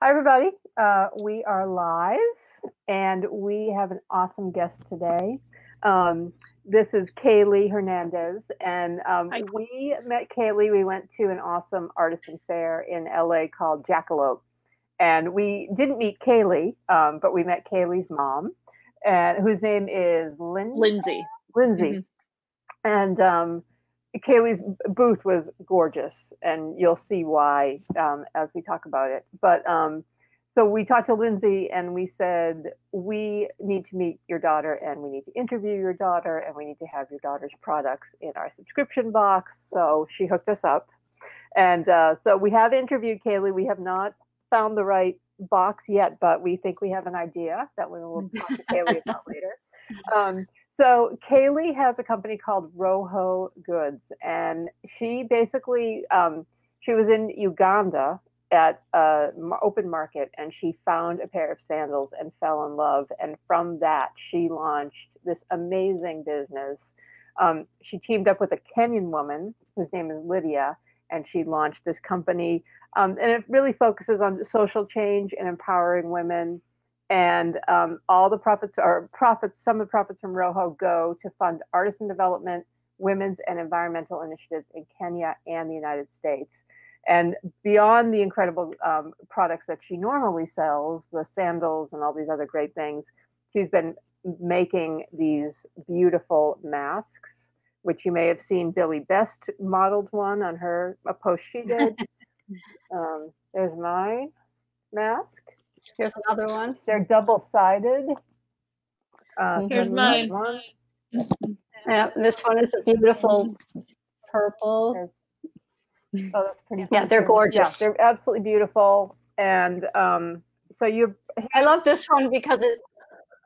Hi, everybody. We are live, and we have an awesome guest today. This is Caleigh Hernandez, and we met Caleigh. We went to an awesome artisan fair in LA called Jackalope, and we didn't meet Caleigh, but we met Caleigh's mom, and whose name is Lindsay. Lindsay, and Caleigh's booth was gorgeous, and you'll see why as we talk about it. But so we talked to Lindsay, and we said we need to meet your daughter, and we need to interview your daughter, and we need to have your daughter's products in our subscription box. So she hooked us up, and so we have interviewed Caleigh. We have not found the right box yet, but we think we have an idea that we will talk to Caleigh about later. So Caleigh has a company called RoHo Goods, and she basically she was in Uganda at an open market, and she found a pair of sandals and fell in love. And from that, she launched this amazing business. She teamed up with a Kenyan woman whose name is Lydia, and she launched this company. And it really focuses on social change and empowering women. And all the profits, some of the profits from RoHo go to fund artisan development, women's and environmental initiatives in Kenya and the United States. And beyond the incredible products that she normally sells, the sandals and all these other great things, she's been making these beautiful masks, which you may have seen Billy Best modeled one on a post she did. There's my mask. Here's another one. They're double-sided. Here's mine. One. Yeah, this one is a beautiful purple. Oh, that's pretty. Yeah, they're gorgeous. Yeah, they're absolutely beautiful. And so I love this one because it's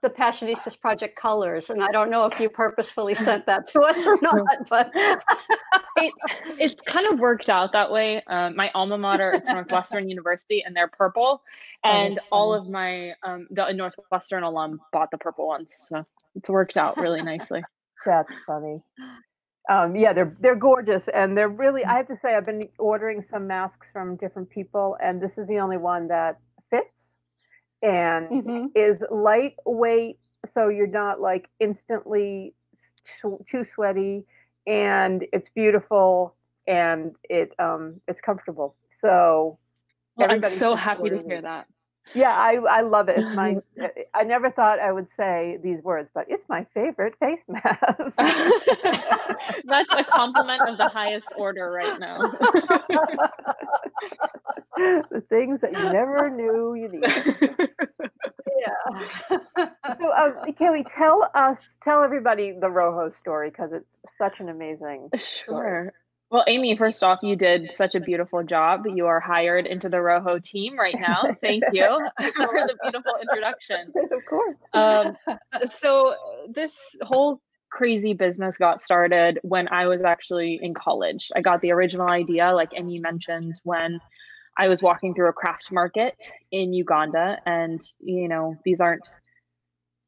the Passionistas Project colors, and I don't know if you purposefully sent that to us or not, but it's kind of worked out that way. My alma mater, it's Northwestern University, and they're purple, and all of my the Northwestern alum bought the purple ones, so it's worked out really nicely. That's funny. Yeah, they're gorgeous, and they're really. I have to say, I've been ordering some masks from different people, and this is the only one that fits. And is lightweight, so you're not like instantly too sweaty, and it's beautiful, and it's comfortable. So I'm so happy to hear that. Yeah, I love it. It's my. I never thought I would say these words, but it's my favorite face mask. That's a compliment of the highest order right now. The things that you never knew you needed. Yeah. So, Caleigh, tell everybody the RoHo story, because it's such an amazing story. Well, Amy, first off, you did such a beautiful job. You are hired into the RoHo team right now. Thank you for the beautiful introduction. Of course. So this whole crazy business got started when I was actually in college. I got the original idea, like Amy mentioned, when I was walking through a craft market in Uganda, and these aren't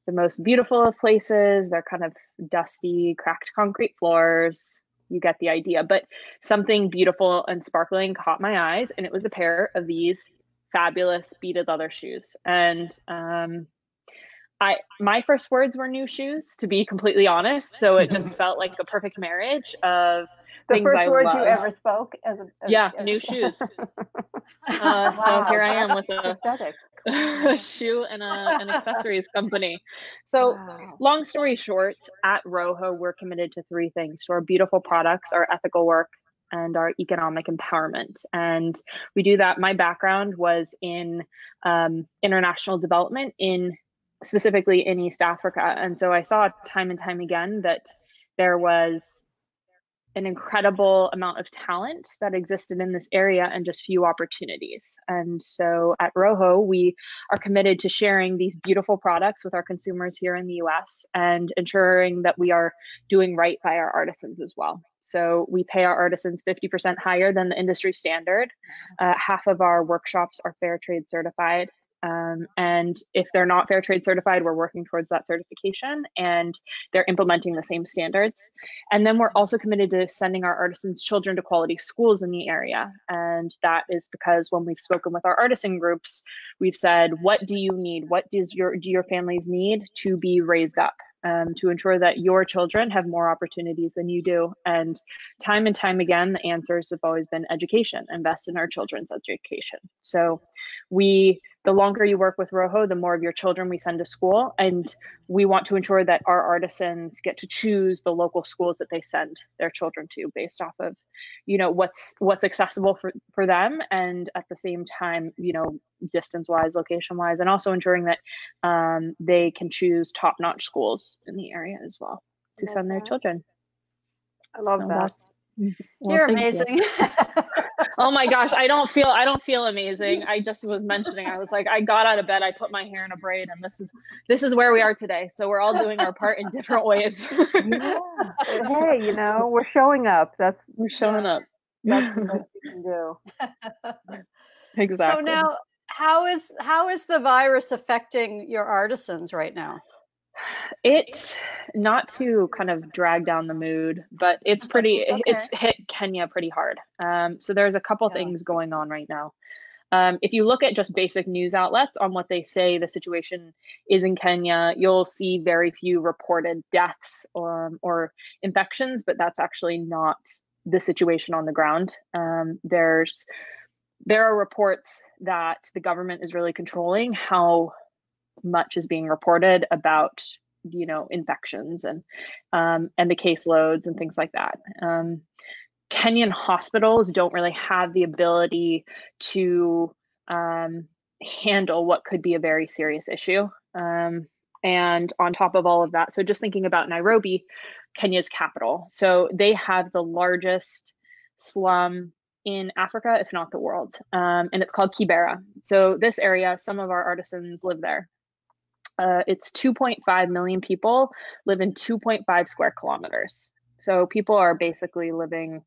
the most beautiful of places. They're kind of dusty, cracked concrete floors. You get the idea, but something beautiful and sparkling caught my eyes, and it was a pair of these fabulous beaded leather shoes. And my first words were new shoes, to be completely honest. So it just felt like a perfect marriage of the things first I words love. You ever spoke as new shoes. Wow, so here I am with a shoe and an accessories company. So long story short, at RoHo, we're committed to three things: to our beautiful products, our ethical work, and our economic empowerment. And we do that. My background was in international development, specifically in East Africa. And so I saw time and time again that there was an incredible amount of talent that existed in this area and just few opportunities. And so at RoHo, we are committed to sharing these beautiful products with our consumers here in the US and ensuring that we are doing right by our artisans as well. So we pay our artisans 50% higher than the industry standard. Half of our workshops are fair trade certified. And if they're not fair trade certified, we're working towards that certification, and they're implementing the same standards. And then we're also committed to sending our artisans' children to quality schools in the area. And that is because when we've spoken with our artisan groups, we've said, what do you need? What do your families need to be raised up? To ensure that your children have more opportunities than you do. And time again, the answers have always been education, invest in our children's education. So the longer you work with RoHo, the more of your children we send to school. And we want to ensure that our artisans get to choose the local schools that they send their children to based off of, what's accessible for them. And at the same time, distance wise, location wise, and also ensuring that they can choose top-notch schools in the area as well to send their children. I love that. Well, you're amazing. You. Oh my gosh, I don't feel amazing. I just was mentioning, I was like, I got out of bed, I put my hair in a braid, and this is where we are today. So we're all doing our part in different ways. Yeah. Hey, we're showing up. We're showing up. That's what you can do. Exactly. So now, how is the virus affecting your artisans right now? It's not to kind of drag down the mood, but it's it's hit Kenya pretty hard. So there's a couple things going on right now. If you look at just basic news outlets on what they say the situation is in Kenya, you'll see very few reported deaths or infections, but that's actually not the situation on the ground. There are reports that the government is really controlling how much is being reported about infections and the caseloads and things like that. Kenyan hospitals don't really have the ability to handle what could be a very serious issue. And on top of all of that, so just thinking about Nairobi, Kenya's capital. So they have the largest slum in Africa, if not the world. And it's called Kibera. So this area, some of our artisans live there. It's 2.5 million people live in 2.5 square kilometers. So people are basically living,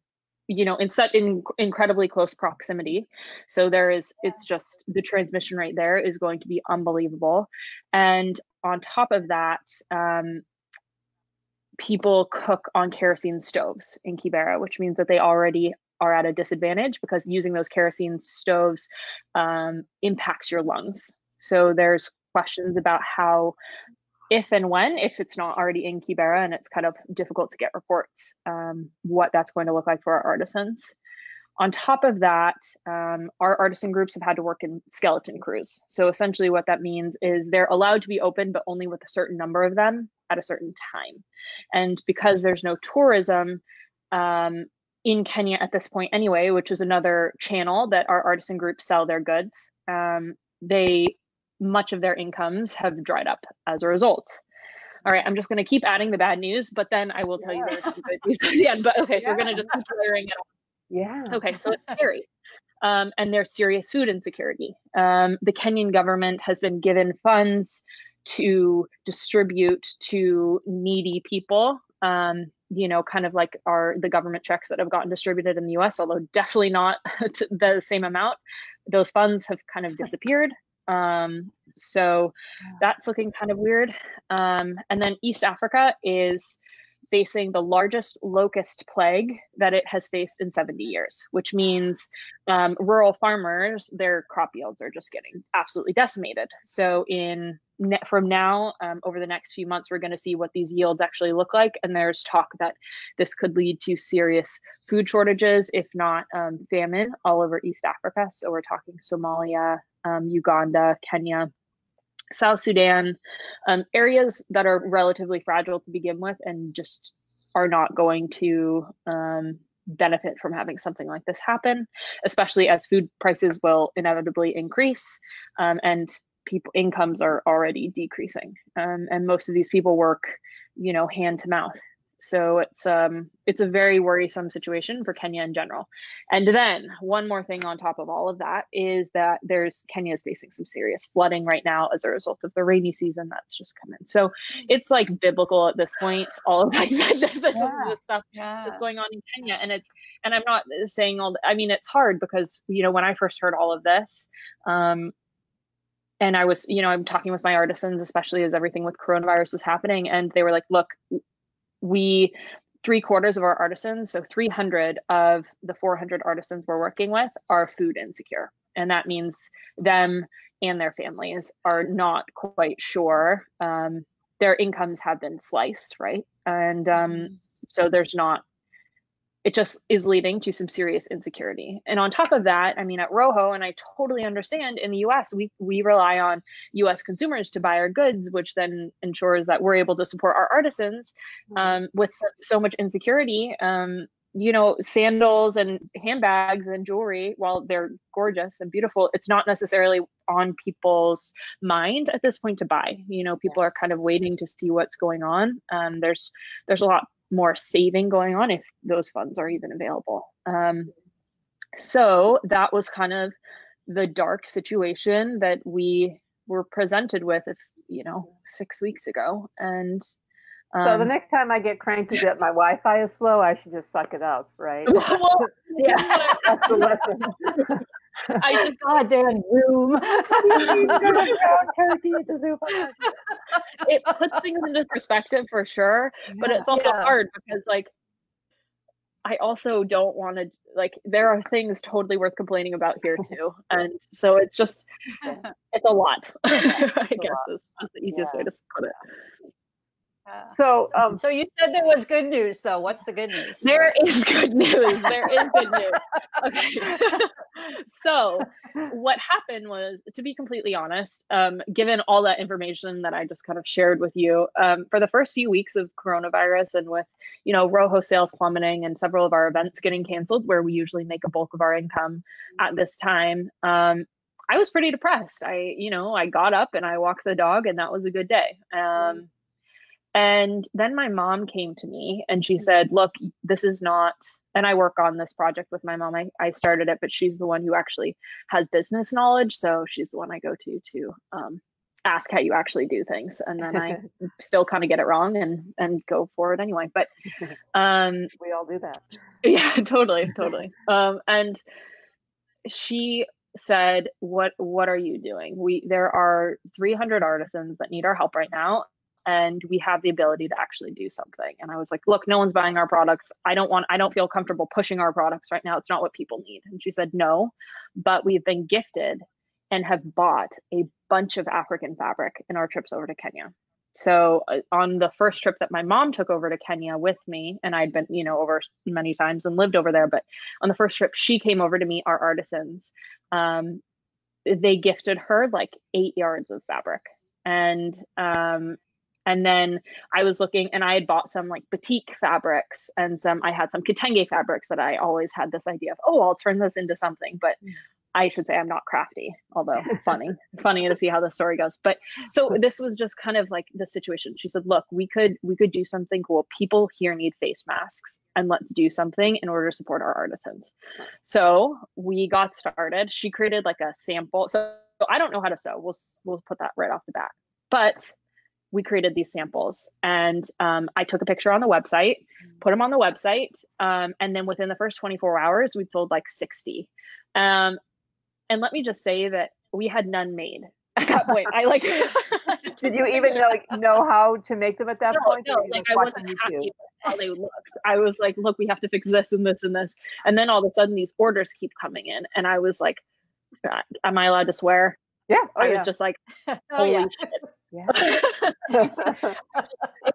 in incredibly close proximity. So it's just the transmission rate there is going to be unbelievable. And on top of that, people cook on kerosene stoves in Kibera, which means that they already are at a disadvantage because using those kerosene stoves impacts your lungs. So there's questions about how, if it's not already in Kibera, and it's kind of difficult to get reports, what that's going to look like for our artisans. On top of that, our artisan groups have had to work in skeleton crews. So essentially what that means is they're allowed to be open, but only with a certain number of them at a certain time. And because there's no tourism in Kenya at this point anyway, which is another channel that our artisan groups sell their goods, much of their incomes have dried up as a result. All right, I'm just going to keep adding the bad news, but then I will tell you there's some good news at the end. But okay, so we're going to just keep layering it on. Yeah. Okay, so it's scary. And there's serious food insecurity. The Kenyan government has been given funds to distribute to needy people, kind of like the government checks that have gotten distributed in the US, although definitely not to the same amount. Those funds have kind of disappeared. So that's looking kind of weird. And then East Africa is facing the largest locust plague that it has faced in 70 years, which means rural farmers, their crop yields are just getting absolutely decimated. So from now, over the next few months, we're going to see what these yields actually look like. And there's talk that this could lead to serious food shortages, if not famine, all over East Africa. So we're talking Somalia, Uganda, Kenya, South Sudan, areas that are relatively fragile to begin with and just are not going to benefit from having something like this happen, especially as food prices will inevitably increase and incomes are already decreasing. And most of these people work, hand to mouth. So it's a very worrisome situation for Kenya in general. And then one more thing on top of all of that is that Kenya is facing some serious flooding right now as a result of the rainy season that's just come in. So it's like biblical at this point, all of this stuff that's going on in Kenya. And I'm not saying it's hard because, when I first heard all of this, and I was, I'm talking with my artisans, especially as everything with coronavirus was happening. And they were like, look, 3/4 of our artisans, so 300 of the 400 artisans we're working with are food insecure. And that means them and their families are not quite sure. Their incomes have been sliced, right? And so it just is leading to some serious insecurity. And on top of that, I mean, at RoHo, and I totally understand, in the US, we rely on US consumers to buy our goods, which then ensures that we're able to support our artisans. With so much insecurity, sandals and handbags and jewelry, while they're gorgeous and beautiful, it's not necessarily on people's mind at this point to buy. People are kind of waiting to see what's going on. There's a lot more saving going on if those funds are even available. So that was kind of the dark situation that we were presented with, 6 weeks ago. And so the next time I get cranky that my Wi-Fi is slow, I should just suck it up, right? Well, yeah, that's the lesson. Goddamn Zoom. It puts things into perspective for sure, but it's also hard because I also don't want to, there are things totally worth complaining about here too. And so it's just, it's a lot, I guess is the easiest way to put it. So you said there was good news, though. What's the good news? There is good news. There is good news. Okay. So what happened was, to be completely honest, given all that information that I just kind of shared with you, for the first few weeks of coronavirus and with, RoHo sales plummeting and several of our events getting canceled, where we usually make a bulk of our income at this time, I was pretty depressed. I got up and I walked the dog, and that was a good day. And then my mom came to me and she said, look, this is not, and I work on this project with my mom. I started it, but she's the one who actually has business knowledge. So she's the one I go to ask how you actually do things. And then I still kind of get it wrong and go for it anyway. But we all do that. Yeah, totally. And she said, what are you doing? There are 300 artisans that need our help right now. And we have the ability to actually do something. And I was like, look, no one's buying our products. I don't feel comfortable pushing our products right now. It's not what people need. And she said, no, but we've been gifted and have bought a bunch of African fabric in our trips over to Kenya. So on the first trip that my mom took over to Kenya with me, and I'd been, over many times and lived over there, but on the first trip, she came over to meet our artisans. They gifted her 8 yards of fabric. And then I was looking, and I had bought some batik fabrics and I had some kitenge fabrics that I always had this idea of, I'll turn this into something. But I should say I'm not crafty, although funny to see how the story goes. But so this was just kind of the situation. She said, look, we could do something cool. People here need face masks, and let's do something in order to support our artisans. So we got started. She created a sample. So I don't know how to sew. We'll put that right off the bat. But we created these samples, and I took a picture on the website, put them on the website. And then within the first 24 hours, we'd sold 60. And let me just say that we had none made at that point. Did you even know how to make them at that point? No, I wasn't happy with how they looked. I was like, look, we have to fix this and this and this. And then all of a sudden these orders keep coming in. And I was like, am I allowed to swear? Yeah. I was just like, holy shit. Yeah. It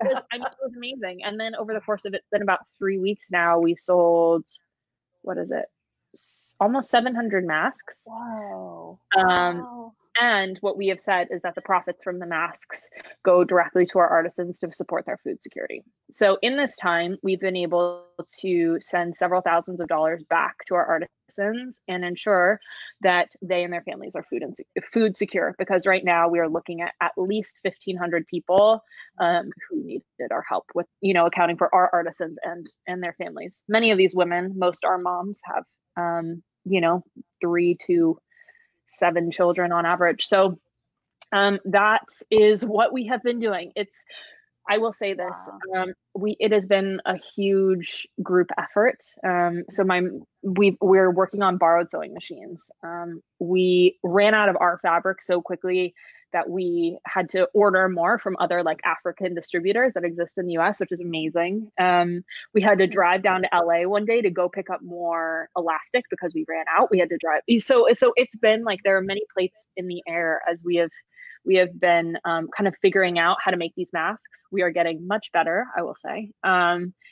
was amazing. And then over the course of it's been about 3 weeks now, we've sold, almost 700 masks. Wow. And what we have said is that the profits from the masks go directly to our artisans to support their food security. So in this time, we've been able to send several thousands of dollars back to our artisans and ensure that they and their families are food secure. Because right now we are looking at least 1,500 people who needed our help with, accounting for our artisans and their families. Many of these women, most our moms, have 3 to 7 children on average. So that is what we have been doing. I will say this, it has been a huge group effort. So we're working on borrowed sewing machines. We ran out of our fabric so quickly that we had to order more from other like African distributors that exist in the US, which is amazing. We had to drive down to LA one day to go pick up more elastic because we ran out. We had to drive. So it's been like, there are many plates in the air as we have been kind of figuring out how to make these masks. We are getting much better, I will say. And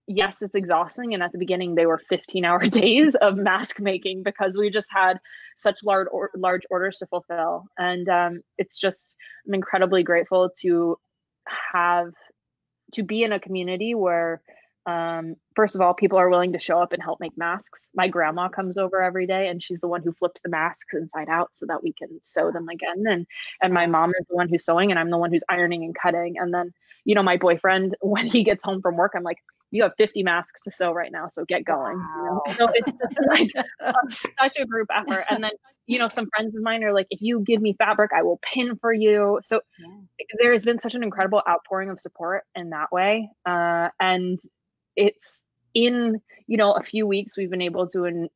yes, it's exhausting. And at the beginning, they were 15-hour days of mask making because we just had such large orders to fulfill. And I'm incredibly grateful to be in a community where, first of all, people are willing to show up and help make masks. My grandma comes over every day and she's the one who flips the masks inside out so that we can sew them again. And my mom is the one who's sewing and I'm the one who's ironing and cutting. And then, my boyfriend, when he gets home from work, I'm like, you have 50 masks to sew right now, so get going. Wow. So it's like such a group effort. And then, some friends of mine are like, if you give me fabric, I will pin for you. So there has been such an incredible outpouring of support in that way. And it's in, a few weeks, we've been able to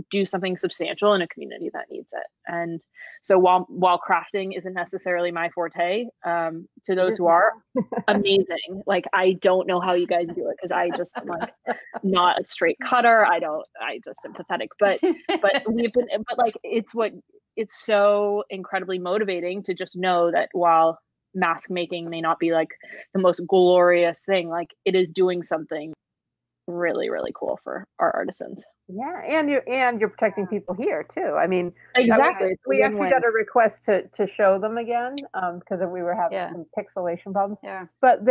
do something substantial in a community that needs it. And so while crafting isn't necessarily my forte, to those who are, amazing. Like, I don't know how you guys do it because I just am like not a straight cutter. I just am pathetic, but it's so incredibly motivating to just know that while mask making may not be like the most glorious thing, like it is doing something really, really cool for our artisans. Yeah, and you're protecting people here too. I mean, exactly. We actually got a request to show them again because we were having some pixelation problems. Yeah. But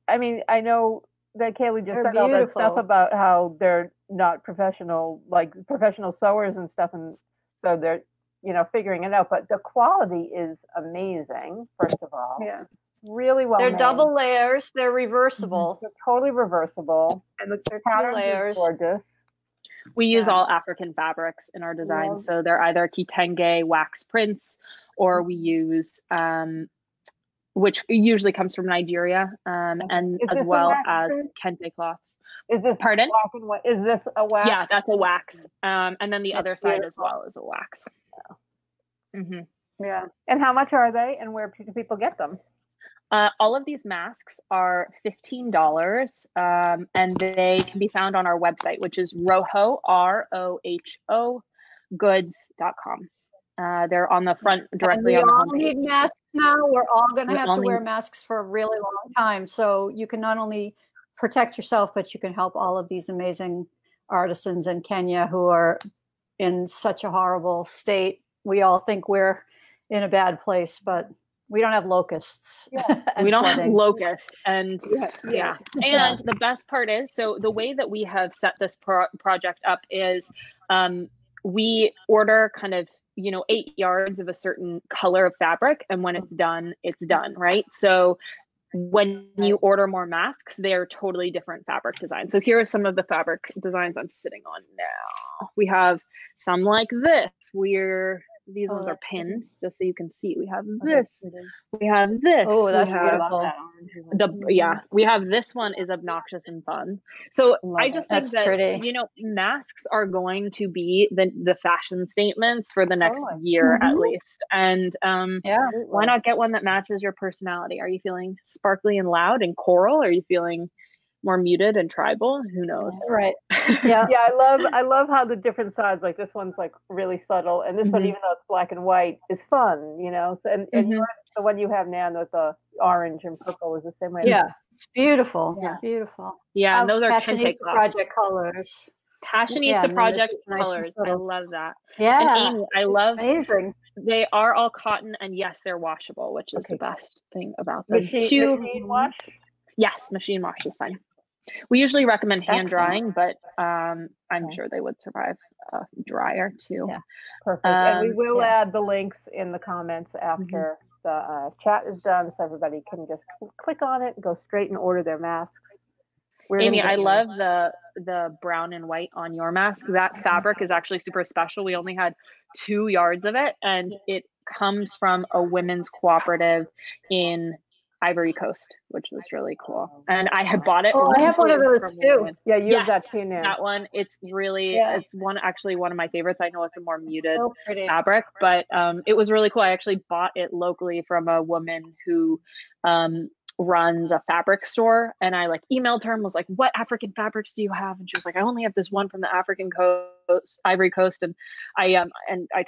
I know that Caleigh just said all that stuff about how they're not professional sewers and stuff, and so they're figuring it out. But the quality is amazing. First of all, really well. They're made. Double layers. They're reversible. They're totally reversible, and the pattern is gorgeous. We use all African fabrics in our designs. So they're either kitenge wax prints, or we use, which usually comes from Nigeria, and as well as kente cloths. Is this Pardon? Black and white? Is this a wax? Yeah, that's a wax. And then the other side as well is a wax. Yeah. And how much are they, and where do people get them? All of these masks are $15, and they can be found on our website, which is RoHo, RoHO, goods.com. They're on the front directly on the homepage. We all need masks now. We're all going to have to wear masks for a really long time. So you can not only protect yourself, but you can help all of these amazing artisans in Kenya who are in such a horrible state. We all think we're in a bad place, but we don't have locusts. We don't have locusts. And and the best part is, so the way that we have set this project up is we order kind of 8 yards of a certain color of fabric, and when it's done, right? So when you order more masks, they're totally different fabric designs. So here are some of the fabric designs I'm sitting on now. We have some like this, these ones are pinned, just so you can see. We have this. We have this. Oh, that's beautiful. We have this one is obnoxious and fun. So I just think that pretty. Masks are going to be the fashion statements for the next year at least. And why not get one that matches your personality? Are you feeling sparkly and loud and coral? Or are you feeling more muted and tribal? Who knows? Right. Yeah. I love how the different sides, like this one's like really subtle, and this one, even though it's black and white, is fun, and the one you have now with the orange and purple is the same way. Yeah, it's beautiful. Beautiful. Yeah, and those are Passionista project colors. Passionista project colors. I love that. Yeah, and Amy, I love amazing. They are all cotton, and yes, they're washable, which is the best thing about them. Machine wash? Yes, machine wash is fine. We usually recommend hand drying, but I'm sure they would survive dryer too. Yeah, perfect. And we will add the links in the comments after the chat is done, so everybody can just click on it and go straight and order their masks. Amy, I love the brown and white on your mask. That fabric is actually super special. We only had 2 yards of it, and it comes from a women's cooperative in Ivory Coast, which was really cool. And I had bought it. Oh, I have one of those too. Yeah, you have that too now. That one. It's really, it's one of my favorites. I know it's a more muted fabric, but it was really cool. I actually bought it locally from a woman who runs a fabric store, and I like emailed her and was like, what African fabrics do you have? And she was like, I only have this one from the African coast, Ivory Coast. And I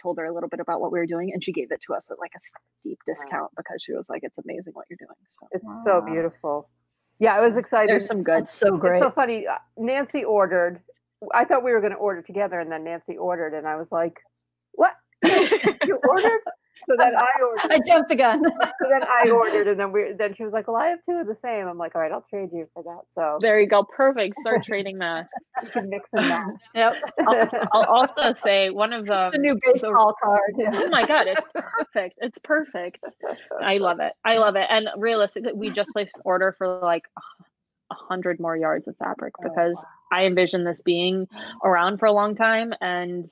told her a little bit about what we were doing, and she gave it to us at like a steep discount because she was like, it's amazing what you're doing. So it's so beautiful. Yeah, I was excited. There's some good. It's so great. It's so funny. Nancy ordered. I thought we were going to order together, and then Nancy ordered, and I was like, what? You ordered? So then I ordered. I jumped the gun. So then I ordered, and then she was like, well, I have two of the same. I'm like, all right, I'll trade you for that. So there you go. Perfect. Start trading that. You can mix and match. Yep. I'll also say one of the new baseball card. Oh my God, it's perfect. It's perfect. I love it. And realistically, we just placed an order for like 100 more yards of fabric because I envision this being around for a long time. And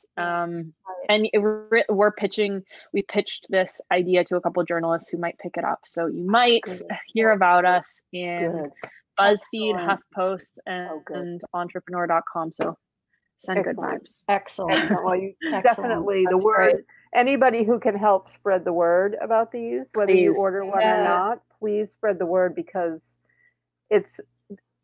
we pitched this idea to a couple of journalists who might pick it up. So you might hear about us in BuzzFeed, HuffPost, and entrepreneur.com. So send good vibes. Excellent. Well, you definitely the word. Great. Anybody who can help spread the word about these, whether you order one or not, please spread the word because it's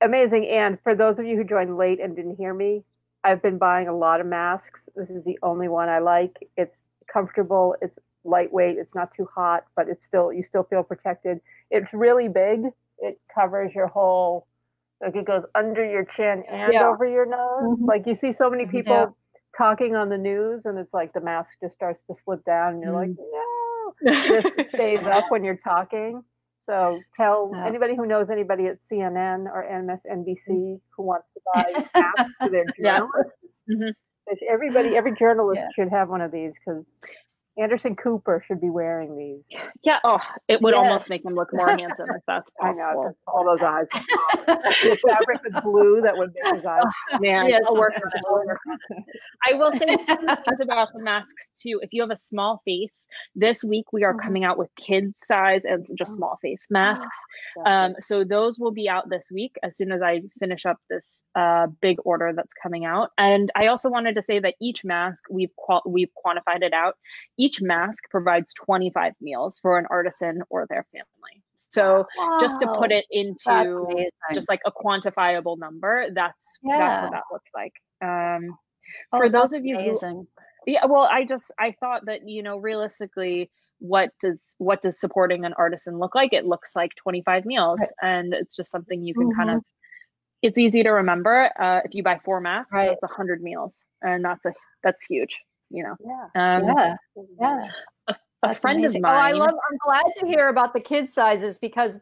amazing. And for those of you who joined late and didn't hear me, I've been buying a lot of masks. This is the only one I like. It's comfortable. It's lightweight. It's not too hot, but it's still, you still feel protected. It's really big. It covers your whole, like it goes under your chin and over your nose. Mm-hmm. Like you see so many people talking on the news and it's like the mask just starts to slip down and you're like, no, this stays up when you're talking. So tell anybody who knows anybody at CNN or MSNBC who wants to buy masks to their journalists. Every journalist should have one of these because Anderson Cooper should be wearing these. Yeah. Oh, it would almost make him look more handsome if that's possible. I know. All those eyes. The fabric is blue that would make his eyes. Man, I'll work on it. I will say 2 things about the masks too. If you have a small face, this week we are coming out with kids size and just small face masks. So those will be out this week as soon as I finish up this big order that's coming out. And I also wanted to say that each mask we've quantified it out. Each mask provides 25 meals for an artisan or their family. So just to put it into just like a quantifiable number, that's what that looks like. For those of you who, I thought that, realistically, what does supporting an artisan look like? It looks like 25 meals, and it's just something you can kind of. It's easy to remember. If you buy 4 masks, that's 100 meals, and that's huge. A friend of mine. I'm glad to hear about the kid sizes because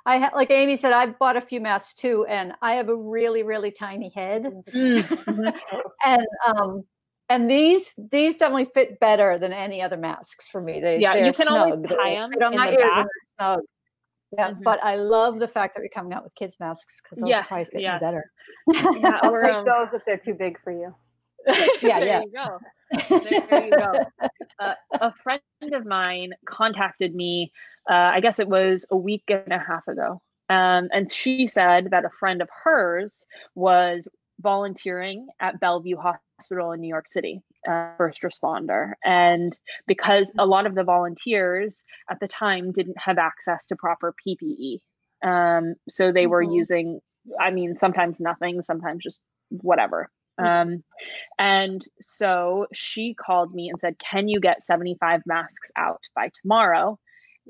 like Amy said, I bought a few masks too, and I have a really, really tiny head. And these definitely fit better than any other masks for me. You can always tie them in the back. Yeah, but I love the fact that we're coming out with kids masks because those probably fit me better. I'll take those if they're too big for you. There you go. There you go. A friend of mine contacted me, I guess it was a week and a half ago. And she said that a friend of hers was volunteering at Bellevue Hospital in New York City, first responder. And because a lot of the volunteers at the time didn't have access to proper PPE. So they were using, sometimes nothing, sometimes just whatever. And so she called me and said, can you get 75 masks out by tomorrow?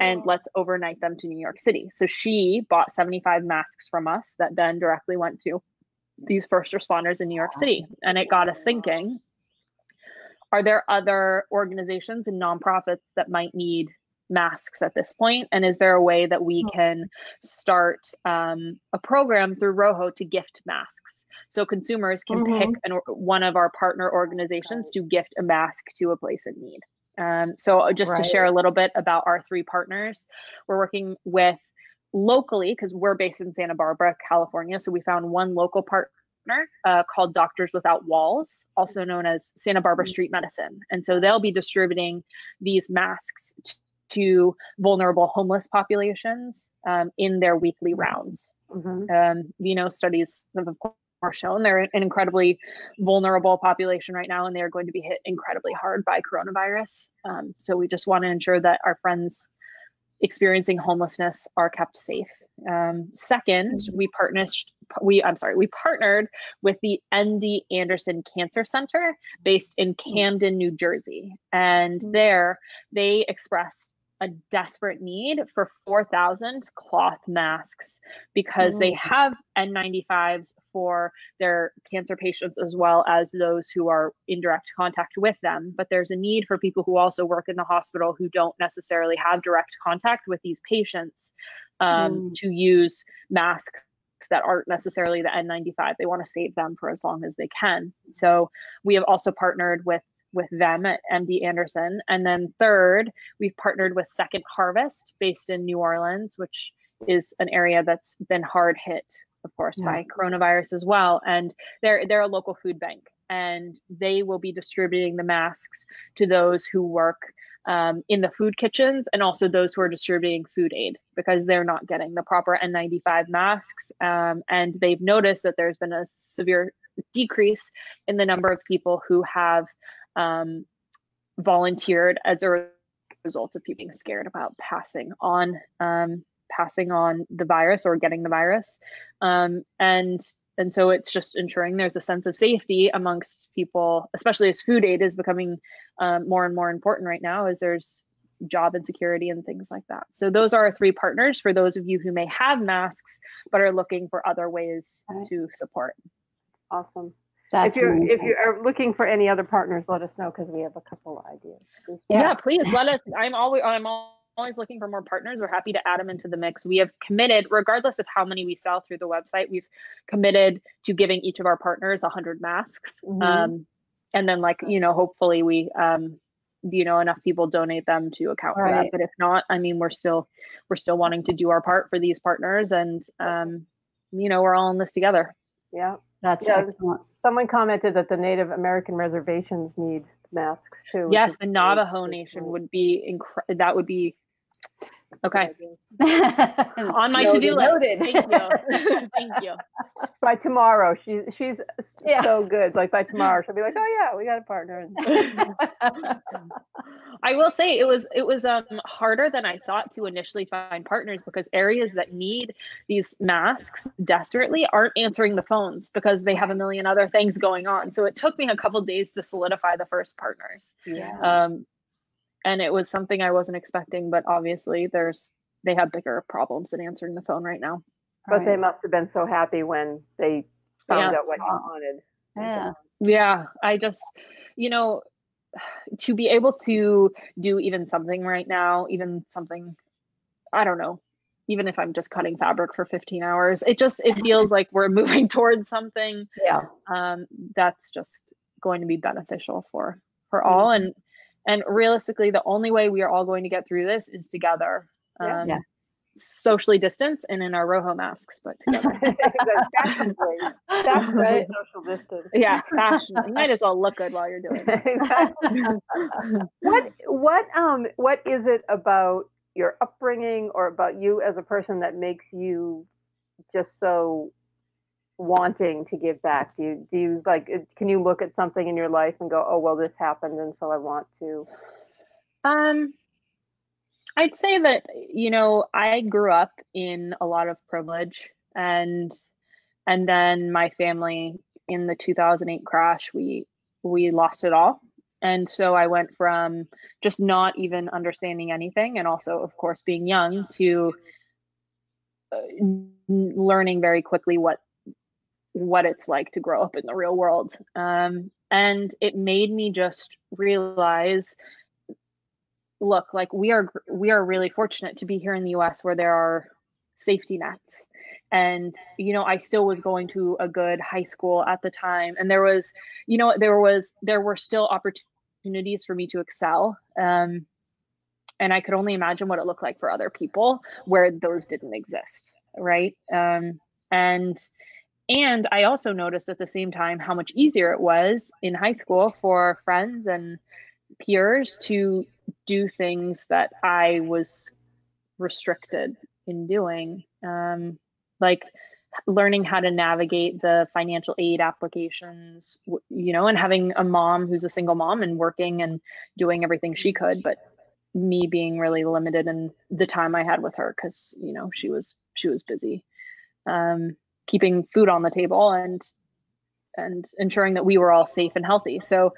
And let's overnight them to New York City. So she bought 75 masks from us that then directly went to these first responders in New York City. And it got us thinking, are there other organizations and nonprofits that might need masks at this point? And is there a way that we can start a program through RoHo to gift masks? So consumers can pick one of our partner organizations to gift a mask to a place in need. So just to share a little bit about our 3 partners, we're working with locally because we're based in Santa Barbara, California. So we found one local partner partner called Doctors Without Walls, also known as Santa Barbara Street Medicine. And so they'll be distributing these masks to vulnerable homeless populations in their weekly rounds. Studies have, of course, shown they're an incredibly vulnerable population right now, and they are going to be hit incredibly hard by coronavirus. So we just want to ensure that our friends experiencing homelessness are kept safe. Second, we partnered with the MD Anderson Cancer Center based in Camden, New Jersey. And there they expressed a desperate need for 4,000 cloth masks because they have N95s for their cancer patients as well as those who are in direct contact with them. But there's a need for people who also work in the hospital who don't necessarily have direct contact with these patients to use masks that aren't necessarily the N95. They want to save them for as long as they can. So we have also partnered with them at MD Anderson. And then third, we've partnered with Second Harvest based in New Orleans, which is an area that's been hard hit, of course, by coronavirus as well. And they're a local food bank, and they will be distributing the masks to those who work in the food kitchens and also those who are distributing food aid because they're not getting the proper N95 masks. And they've noticed that there's been a severe decrease in the number of people who have volunteered as a result of people being scared about passing on the virus or getting the virus. And so it's just ensuring there's a sense of safety amongst people, especially as food aid is becoming more and more important right now, as there's job insecurity and things like that. So those are our three partners for those of you who may have masks but are looking for other ways to support. Awesome. If you are looking for any other partners, let us know because we have a couple of ideas. Yeah, please let us. I'm always looking for more partners. We're happy to add them into the mix. We have committed, regardless of how many we sell through the website, we've committed to giving each of our partners 100 masks. And then hopefully we, enough people donate them to account for that. But if not, I mean, we're still wanting to do our part for these partners, and we're all in this together. Yeah. That's excellent. Someone commented that the Native American reservations need masks too. Yes, the Navajo Nation would be that would be okay. On my to-do list. Noted. Thank you. Thank you. By tomorrow, she's so good. Like by tomorrow, she'll be like, "Oh yeah, we got a partner." I will say it was harder than I thought to initially find partners because areas that need these masks desperately aren't answering the phones because they have a million other things going on. So it took me a couple days to solidify the first partners. Yeah. And it was something I wasn't expecting, but obviously they have bigger problems than answering the phone right now. But they must have been so happy when they found out what you wanted. Yeah. Yeah. I just, to be able to do even something right now, even something, I don't know, even if I'm just cutting fabric for 15 hours, it feels like we're moving towards something that's just going to be beneficial for all. And realistically, the only way we are all going to get through this is together. Socially distanced and in our RoHo masks, but together. That's right. Social distance. Yeah, fashion. You might as well look good while you're doing it. What is it about your upbringing or about you as a person that makes you just so wanting to give back? Do you can you look at something in your life and go, oh well, this happened and so I want to? I'd say that, I grew up in a lot of privilege, and then my family in the 2008 crash, we lost it all. And so I went from just not even understanding anything, and also, of course, being young, to learning very quickly what it's like to grow up in the real world. And it made me just realize, look, like we are really fortunate to be here in the US where there are safety nets. And, I still was going to a good high school at the time. And there were still opportunities for me to excel. And I could only imagine what it looked like for other people where those didn't exist. Right. And And I also noticed at the same time how much easier it was in high school for friends and peers to do things that I was restricted in doing, like learning how to navigate the financial aid applications, and having a mom who's a single mom and working and doing everything she could, but me being really limited in the time I had with her because she was busy, keeping food on the table and ensuring that we were all safe and healthy. So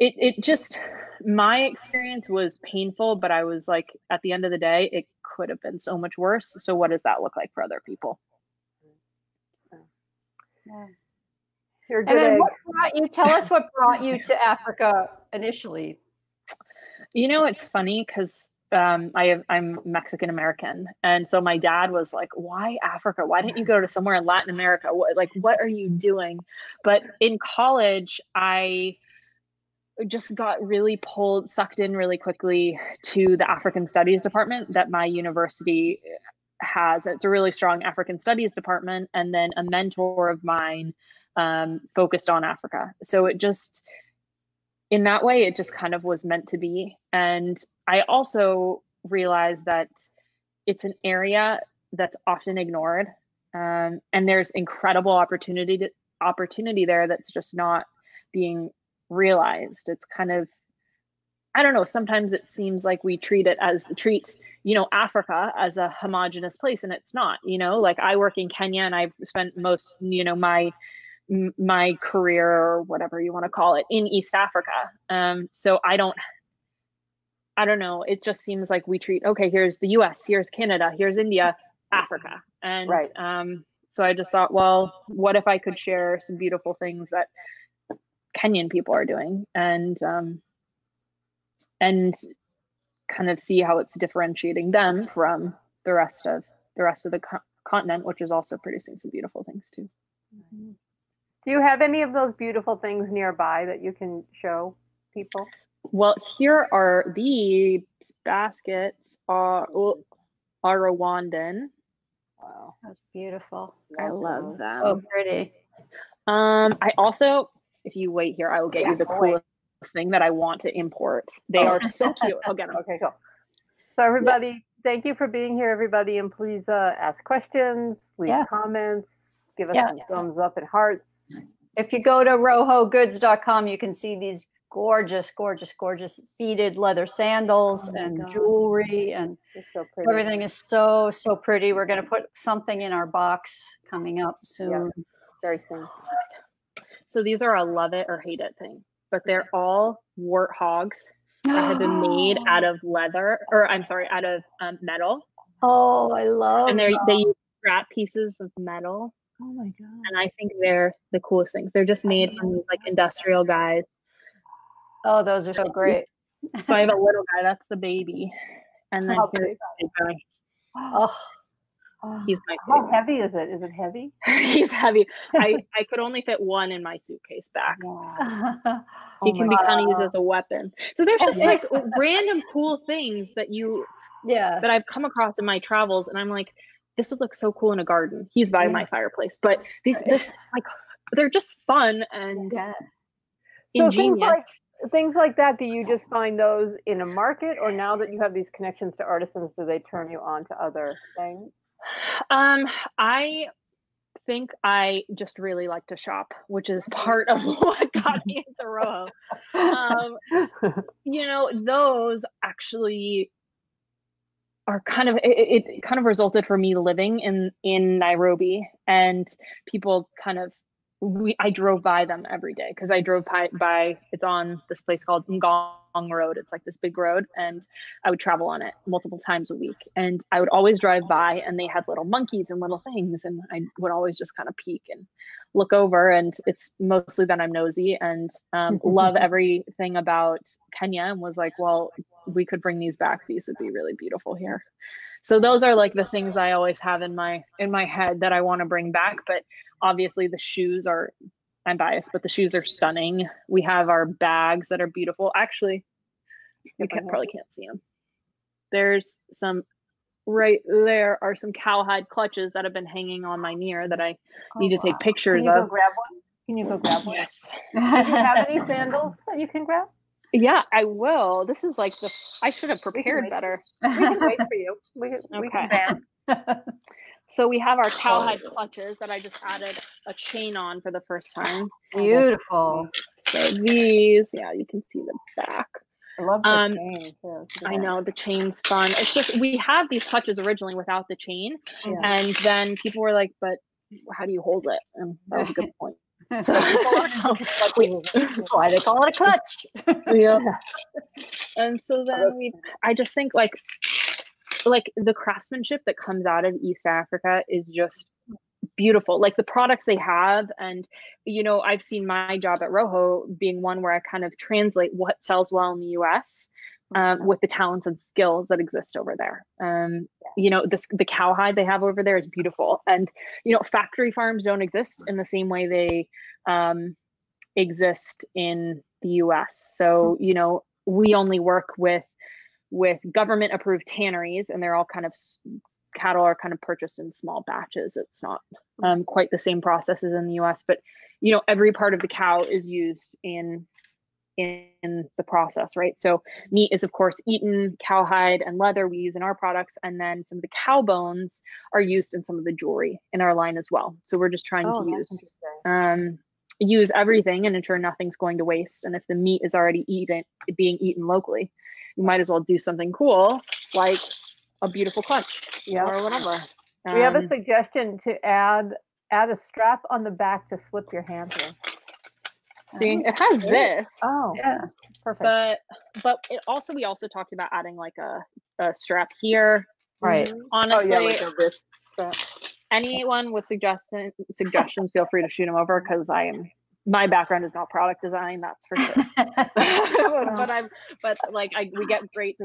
it just, my experience was painful, but I was like, at the end of the day, it could have been so much worse. So what does that look like for other people? Yeah. And then tell us what brought you to Africa initially? It's funny because I'm Mexican American, and so my dad was like, "Why Africa? Why didn't you go to somewhere in Latin America? What are you doing?" But in college, I just got really sucked in really quickly to the African Studies department that my university has. It's a really strong African Studies department, and then a mentor of mine focused on Africa. So it just, in that way, it just kind of was meant to be. And I also realized that it's an area that's often ignored, and there's incredible opportunity there that's just not being realized. It's kind of, I don't know, sometimes it seems like we treat Africa as a homogenous place, and it's not. Like I work in Kenya, and I've spent most my career, or whatever you want to call it, in East Africa. So I don't know. It just seems like we treat, okay, here's the US, here's Canada, here's India, Africa. And right. So I just thought, well, what if I could share some beautiful things that Kenyan people are doing, and kind of see how it's differentiating them from the rest of the continent, which is also producing some beautiful things too. Mm-hmm. Do you have any of those beautiful things nearby that you can show people? Well, here are these baskets are Rwandan. Wow, that's beautiful. I love them. So pretty. I also, if you wait here, I will get you the coolest thing that I want to import. They are so cute. I'll get them. Okay, cool. So everybody, thank you for being here, everybody, and please ask questions, leave comments, give us some thumbs up and hearts. If you go to rohogoods.com, you can see these gorgeous, gorgeous, gorgeous beaded leather sandals and jewelry, and so everything is so, so pretty. We're going to put something in our box coming up soon. Yeah, very soon. So these are a love it or hate it thing, but they're all warthogs that have been made out of leather, or I'm sorry, out of metal. Oh, I love and they use scrap pieces of metal. Oh my God. And I think they're the coolest things. They're just made from these like industrial guys. Oh, those are so great. So I have a little guy, that's the baby. And then here's the big guy. Oh, he's my favorite. How heavy is it? Is it heavy? He's heavy. I could only fit one in my suitcase back. Wow. He can be kind of used as a weapon. So there's just like random cool things that that I've come across in my travels, and I'm like, this would look so cool in a garden. He's by my fireplace, but this like they're just fun and ingenious. So things like that, do you just find those in a market, or now that you have these connections to artisans, do they turn you on to other things? I think I just really like to shop, which is part of what got me into RoHo. Those actually are kind of, it kind of resulted for me living in Nairobi, and people kind of, I drove by them every day because I drove by, it's on this place called Ngong Road. It's like this big road, and I would travel on it multiple times a week. And I would always drive by, and they had little monkeys and little things. And I would always just kind of peek and look over. And it's mostly that I'm nosy and love everything about Kenya, and was like, well, we could bring these back. These would be really beautiful here. So those are like the things I always have in my head that I want to bring back. But obviously the shoes are, I'm biased, but the shoes are stunning. We have our bags that are beautiful. Actually, you probably can't see them. There's some right there are some cowhide clutches that have been hanging on my mirror that I need to take pictures Can you of. go grab one? Can you go grab one? Yes. Do you have any sandals that you can grab? Yeah, I will. This is like I should have prepared better. We can wait for you. We can ban. So we have our cowhide clutches that I just added a chain on for the first time. Beautiful. So these, yeah, you can see the back. I love the chain too. I know the chain's fun. It's just we had these clutches originally without the chain, and then people were like, "But how do you hold it?" And that was a good point. So why they call it a clutch. Yeah. And so then I just think like the craftsmanship that comes out of East Africa is just beautiful. Like the products they have, and I've seen my job at RoHo being one where I kind of translate what sells well in the US with the talents and skills that exist over there. The cowhide they have over there is beautiful, and factory farms don't exist in the same way they exist in the US. So we only work with government approved tanneries, and they're all kind of cattle are kind of purchased in small batches. It's not quite the same process as in the US, but every part of the cow is used in the process, right? So meat is of course eaten, cowhide and leather we use in our products, and then some of the cow bones are used in some of the jewelry in our line as well. So we're just trying to use everything and ensure nothing's going to waste. And if the meat is already being eaten locally, you might as well do something cool like a beautiful clutch or whatever. We have a suggestion to add a strap on the back to slip your hand through. See, it has this. Oh, yeah, perfect. But we also talked about adding like a strap here. Right. Honestly, like a wrist strap. Anyone with suggestions, feel free to shoot them over, because my background is not product design, that's for sure. We get great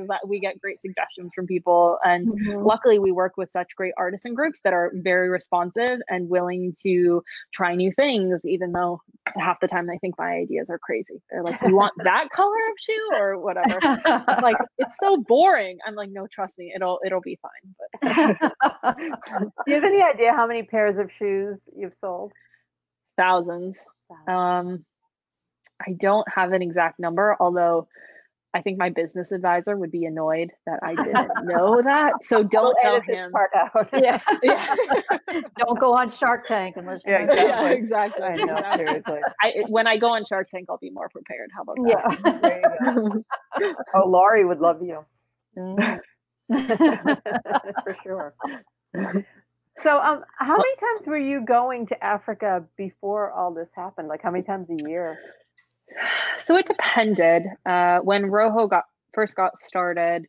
suggestions from people, and luckily we work with such great artisan groups that are very responsive and willing to try new things, even though half the time they think my ideas are crazy. They're like, "You want that color of shoe or whatever?" I'm like, "It's so boring." I'm like, "No, trust me, it'll be fine." But do you have any idea how many pairs of shoes you've sold? Thousands. I don't have an exact number, although I think my business advisor would be annoyed that I didn't know that. So don't tell him. Part out. Yeah. Don't go on Shark Tank unless you know. Yeah, exactly. I know, seriously. When I go on Shark Tank, I'll be more prepared. How about that? Yeah. There you go. Oh, Laurie would love you. For sure. So, how many times were you going to Africa before all this happened? Like, how many times a year? So it depended. When RoHo first got started,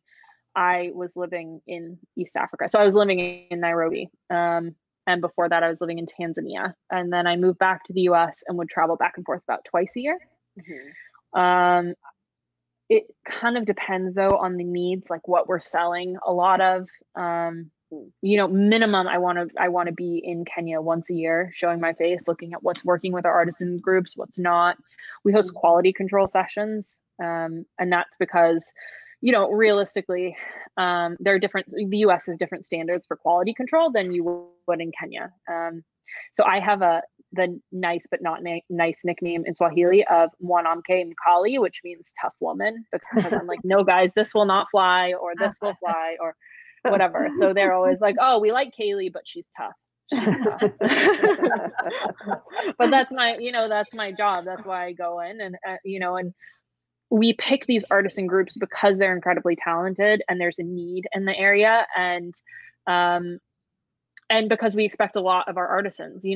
I was living in East Africa. So I was living in Nairobi. And before that, I was living in Tanzania. And then I moved back to the US and would travel back and forth about twice a year. It kind of depends, though, on the needs, like what we're selling. A lot of minimum, I want to be in Kenya once a year, showing my face, looking at what's working with our artisan groups, what's not. We host quality control sessions, and that's because, realistically, there are different. The U.S. has different standards for quality control than you would in Kenya. So I have the nice but not nice nickname in Swahili of Mwanamke Mkali, which means tough woman, because I'm like, no guys, this will not fly, or this will fly, or whatever. So they're always like, "Oh, we like Caleigh, but she's tough." But that's my job. That's why I go in, and and we pick these artisan groups because they're incredibly talented and there's a need in the area, and because we expect a lot of our artisans.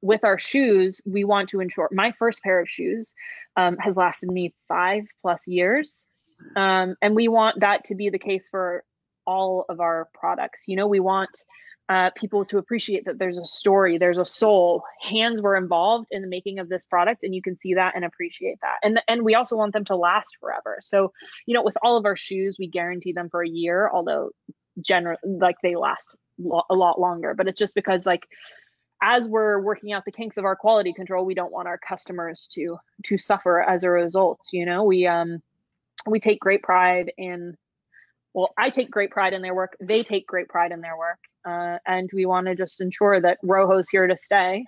With our shoes, we want to ensure. My first pair of shoes has lasted me 5+ years, and we want that to be the case for all of our products. We want people to appreciate that there's a story, there's a soul, hands were involved in the making of this product, and you can see that and appreciate that. And we also want them to last forever. So, with all of our shoes, we guarantee them for a year, although generally, they last a lot longer. But it's just because, as we're working out the kinks of our quality control, we don't want our customers to suffer as a result. We take great pride in well, I take great pride in their work. They take great pride in their work. And we want to just ensure that RoHo's here to stay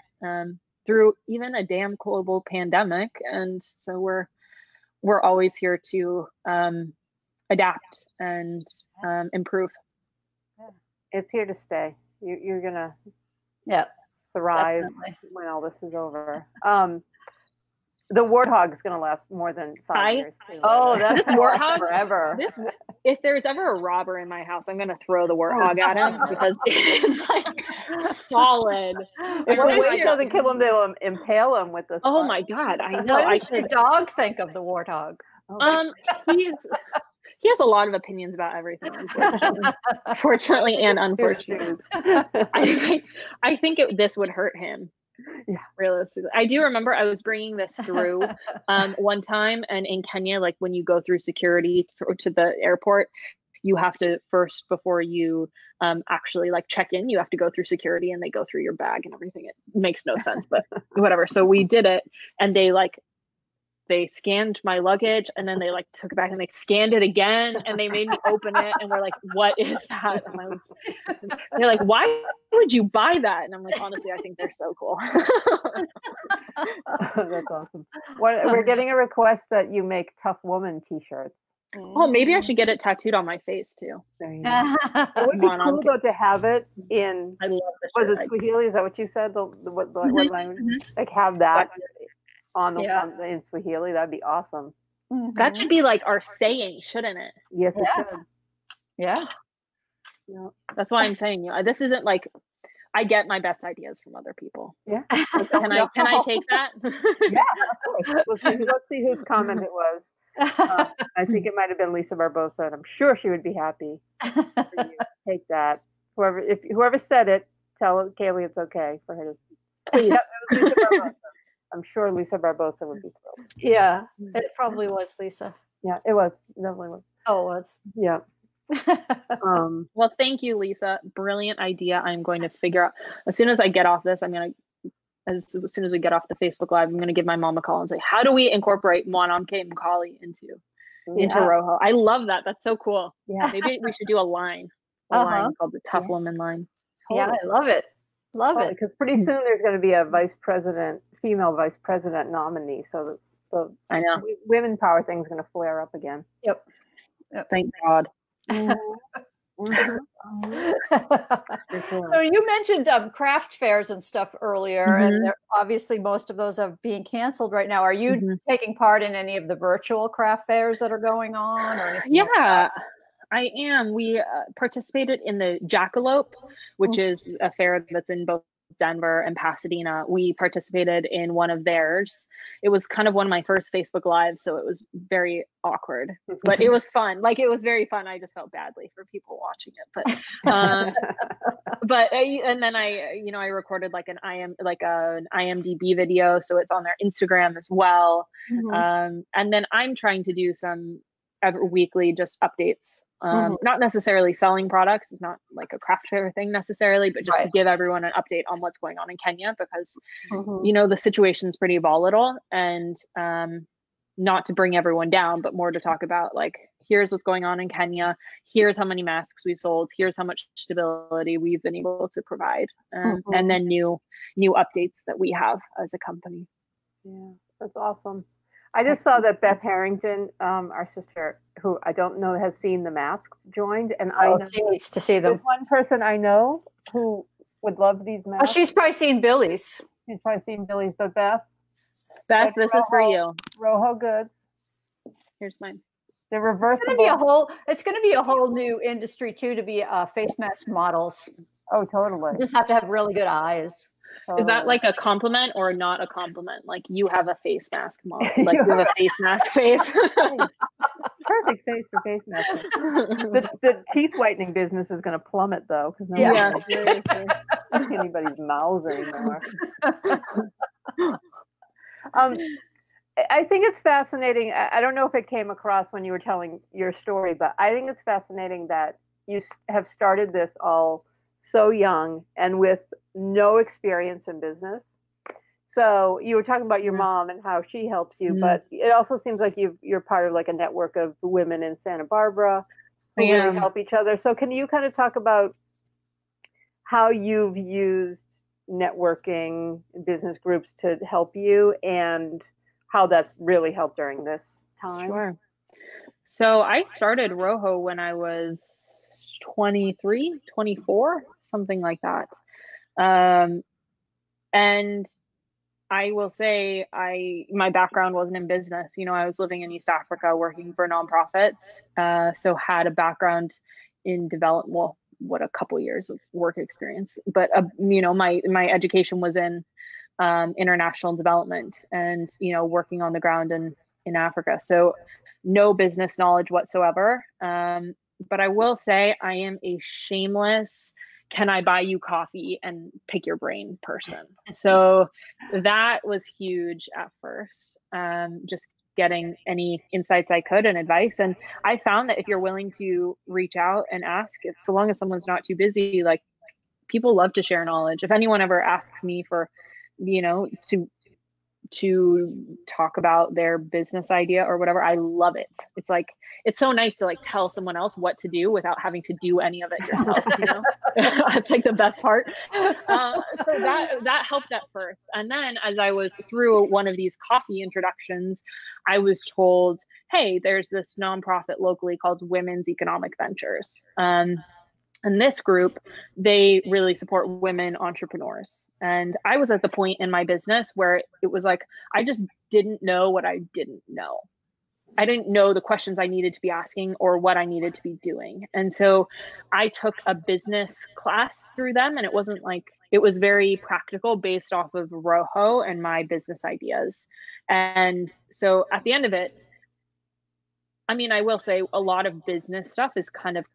through even a damn global pandemic. And so we're always here to adapt and improve. It's here to stay. You're going to thrive definitely. when all this is over. The warthog is going to last more than 5 years. Too, oh, that's this warthog forever. If there's ever a robber in my house, I'm going to throw the warthog at him because it's like solid. If he doesn't kill him, they'll impale him with this. Oh my God, I know. What does your dog think of the warthog? He has a lot of opinions about everything, fortunately and unfortunately. I think this would hurt him. Yeah, realistically. I do remember I was bringing this through one time, and in Kenya, like when you go through security to the airport, you have to first, before you actually like check in, you have to go through security and they go through your bag and everything. It makes no sense, but whatever. So we did it, and they scanned my luggage, and then they like took it back and they scanned it again, and they made me open it, and we're like, what is that? And they're like, why would you buy that? And I'm like, honestly, I think they're so cool. That's awesome. We're getting a request that you make Tough Woman t-shirts. Oh, maybe I should get it tattooed on my face too. It would be cool though to have it in, I love this. Was it Swahili? Is that what you said? What language? Like have that on in Swahili. That'd be awesome. That should be like our saying, shouldn't it? Yes, it should. Yeah. That's why I'm saying this isn't like, I get my best ideas from other people. Yeah. Can I take that? Yeah, of course. Let's see whose comment it was. I think it might have been Lisa Barbosa, and I'm sure she would be happy for you to take that. Whoever said it, tell Caleigh it's okay for her to please. Lisa Barbosa. I'm sure Lisa Barbosa would be thrilled. Yeah, it probably was Lisa. Yeah, it was. It definitely was. Oh, it was. Yeah. Well, thank you, Lisa. Brilliant idea. I'm going to figure out, as soon as I get off this, as soon as we get off the Facebook Live, I'm going to give my mom a call and say, how do we incorporate Mwanamke Mkali into RoHo? I love that. That's so cool. Yeah. Maybe we should do a line called the Tough Woman line. Yeah, I love it. Love it. Because pretty soon there's going to be a female vice president nominee. So the I know women power thing is going to flare up again. Yep. Thank God. So you mentioned craft fairs and stuff earlier, and obviously most of those are being canceled right now. Are you taking part in any of the virtual craft fairs that are going on? Or anything like that? I am. We participated in the Jackalope, which is a fair that's in both Denver and Pasadena. We participated in one of theirs. It was kind of one of my first Facebook Lives, so it was very awkward, but it was fun. Like, it was very fun. I just felt badly for people watching it, but and then I recorded like an IMDb video, so it's on their Instagram as well. And then I'm trying to do some weekly just updates. Not necessarily selling products. It's not like a craft fair thing necessarily, but just to give everyone an update on what's going on in Kenya, because the situation's pretty volatile, and not to bring everyone down, but more to talk about like, here's what's going on in Kenya. Here's how many masks we've sold. Here's how much stability we've been able to provide, and then new updates that we have as a company. Yeah, that's awesome. I just saw that Beth Harrington, our sister, who I don't know has seen the masks, joined, and I know she needs to see them. There's one person I know who would love these masks. Oh, she's probably seen Billy's. She's probably seen Billy's. But Beth, this is for you. RoHo goods. Here's mine. They're reversible. It's going to be a whole new industry too, to be face mask models. Oh, totally. You just have to have really good eyes. Is that like a compliment or not a compliment? Like, you have a face mask model. Like, you have a face mask face. Perfect face for face mask. The teeth whitening business is going to plummet though, because no one's seriously anybody's mouths anymore. I think it's fascinating. I don't know if it came across when you were telling your story, but I think it's fascinating that you have started this all so young and with no experience in business. So you were talking about your mom and how she helps you, but it also seems like you're part of like a network of women in Santa Barbara who really help each other. So can you kind of talk about how you've used networking business groups to help you and how that's really helped during this time? Sure. So I started RoHo when I was 23, 24, something like that. And I will say my background wasn't in business. You know, I was living in East Africa working for nonprofits. So had a background in development, well, what a couple years of work experience, but you know, my education was in international development and, you know, working on the ground in Africa. So no business knowledge whatsoever. But I will say I am a shameless, can I buy you coffee and pick your brain person. So that was huge at first. Just getting any insights I could and advice. And I found that if you're willing to reach out and ask, so long as someone's not too busy, like people love to share knowledge. If anyone ever asks me for, you know, to talk about their business idea or whatever, I love it. It's like, it's so nice to like tell someone else what to do without having to do any of it yourself, you know? It's like the best part. So that helped at first. And then as I was through one of these coffee introductions, I was told, hey, there's this nonprofit locally called Women's Economic Ventures. And this group, they really support women entrepreneurs. And I was at the point in my business where it was like, I just didn't know what I didn't know. I didn't know the questions I needed to be asking or what I needed to be doing. And so I took a business class through them, and it wasn't like, it was very practical based off of RoHo and my business ideas. And so at the end of it, I mean, I will say a lot of business stuff is kind of